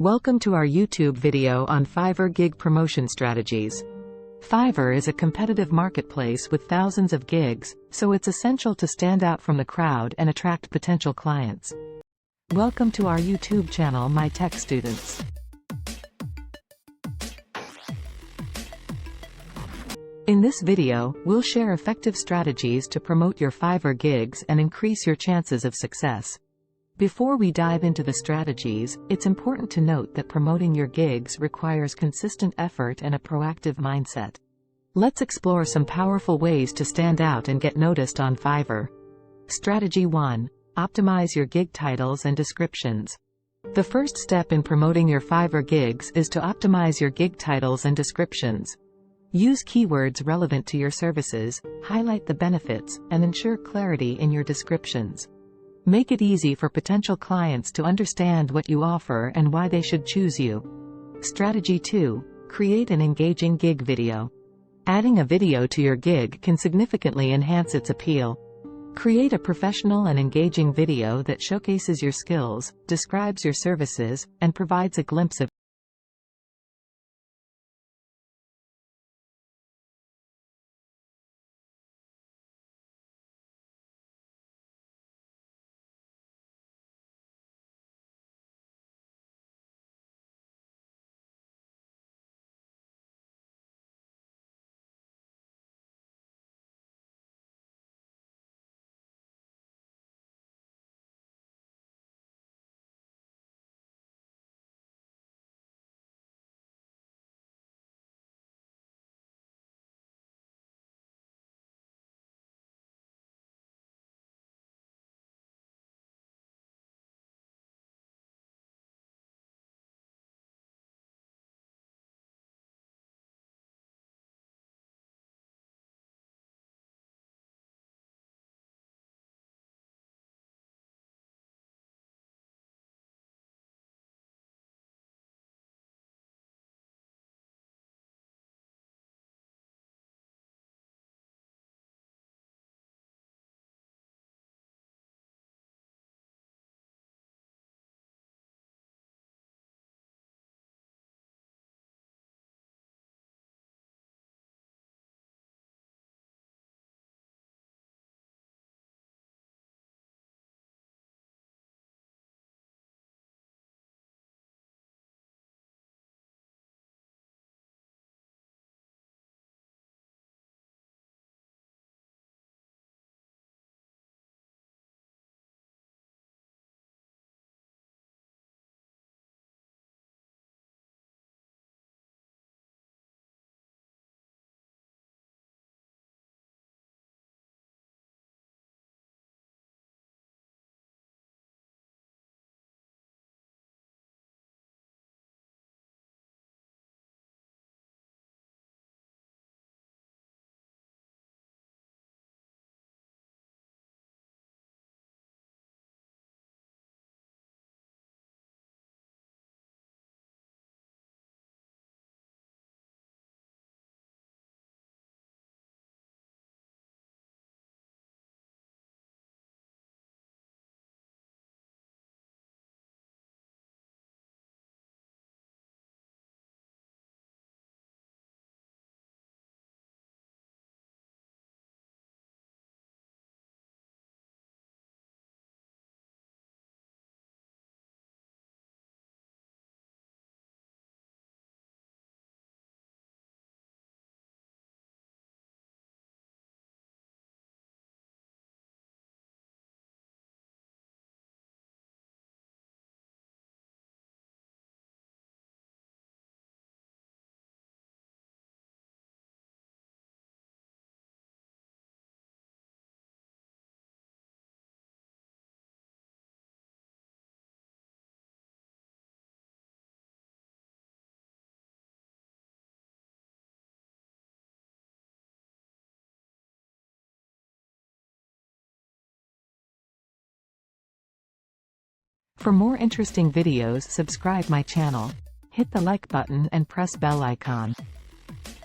Welcome to our YouTube video on Fiverr gig promotion strategies. Fiverr is a competitive marketplace with thousands of gigs, so it's essential to stand out from the crowd and attract potential clients. Welcome to our YouTube channel, my tech students. In this video, we'll share effective strategies to promote your Fiverr gigs and increase your chances of success. Before we dive into the strategies, it's important to note that promoting your gigs requires consistent effort and a proactive mindset. Let's explore some powerful ways to stand out and get noticed on Fiverr. Strategy 1. Optimize your gig titles and descriptions. The first step in promoting your Fiverr gigs is to optimize your gig titles and descriptions. Use keywords relevant to your services, highlight the benefits, and ensure clarity in your descriptions. Make it easy for potential clients to understand what you offer and why they should choose you. Strategy 2. Create an engaging gig video. Adding a video to your gig can significantly enhance its appeal. Create a professional and engaging video that showcases your skills, describes your services, and provides a glimpse of For more interesting videos, subscribe my channel. Hit the like button and press bell icon.